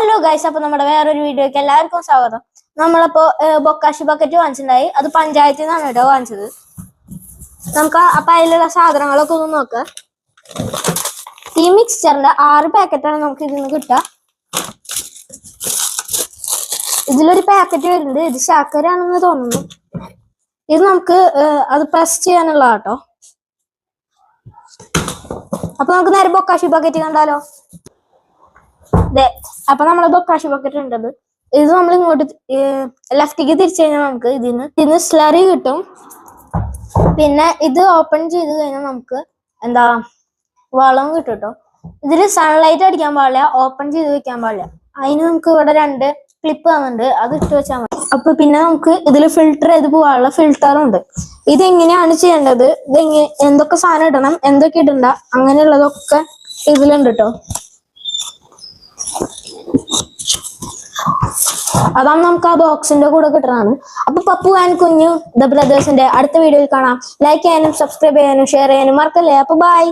Hello guys, അപ്പൊ നമ്മുടെ വേറൊരു വീഡിയോക്ക് എല്ലാവർക്കും സ്വാഗതം. നമ്മളപ്പോ ബൊക്കാഷി ബക്കറ്റ് വാങ്ങിച്ചിട്ടുണ്ടായി. അത് പഞ്ചായത്തിൽ നിന്നാണ് കേട്ടോ വാങ്ങിച്ചത്. നമുക്ക് അപ്പൊ അതിലുള്ള സാധനങ്ങളൊക്കെ ഒന്ന് നോക്കാം. ഈ മിക്സ്ചറിന്റെ 6 പാക്കറ്റാണ് നമുക്ക് ഇതിന് കിട്ടുക. ഇതിലൊരു പാക്കറ്റ് വരുന്നുണ്ട്. ഇത് ശർക്കരയാണെന്ന് തോന്നുന്നു. ഇത് നമുക്ക് അത് പ്രസ് ചെയ്യാനുള്ള കേട്ടോ. അപ്പൊ നമുക്ക് നേരെ ബൊക്കാഷി ബക്കറ്റ് കണ്ടാലോ. അപ്പൊ നമ്മളെ ബൊക്കാഷി ബക്കറ്റ് ഉണ്ടത്. ഇത് നമ്മൾ ഇങ്ങോട്ട് ലെഫ്റ്റിക്ക് തിരിച്ചു കഴിഞ്ഞാൽ നമുക്ക് ഇതിന്ന് സ്ലറി കിട്ടും. പിന്നെ ഇത് ഓപ്പൺ ചെയ്ത് കഴിഞ്ഞാൽ നമുക്ക് എന്താ വളം കിട്ടും കേട്ടോ. ഇതിൽ സൺലൈറ്റ് അടിക്കാൻ പാടില്ല, ഓപ്പൺ ചെയ്ത് വെക്കാൻ പാടില്ല. അതിന് നമുക്ക് ഇവിടെ 2 ക്ലിപ്പ് തന്നിട്ടുണ്ട്, അത് ഇട്ട് വെച്ചാൽ മതി. അപ്പൊ പിന്നെ നമുക്ക് ഇതിൽ ഫിൽട്ടർ ചെയ്ത് പോകാനുള്ള ഫിൽട്ടറും ഉണ്ട്. ഇതെങ്ങനെയാണ് ചെയ്യേണ്ടത്, എന്തൊക്കെ സാധനം ഇടണം, എന്തൊക്കെ ഇടണ്ട, അങ്ങനെയുള്ളതൊക്കെ ഇതിലുണ്ട് കേട്ടോ. അതാണ് നമുക്ക് ആ ബോക്സിന്റെ കൂടെ കിട്ടുന്നതാണ്. അപ്പൊ പപ്പു ആൻഡ് കുഞ്ഞു ദ ബ്രദേഴ്സിന്റെ അടുത്ത വീഡിയോയിൽ കാണാം. ലൈക്ക് ചെയ്യാനും സബ്സ്ക്രൈബ് ചെയ്യാനും ഷെയർ ചെയ്യാനും മറക്കല്ലേ. അപ്പൊ ബൈ.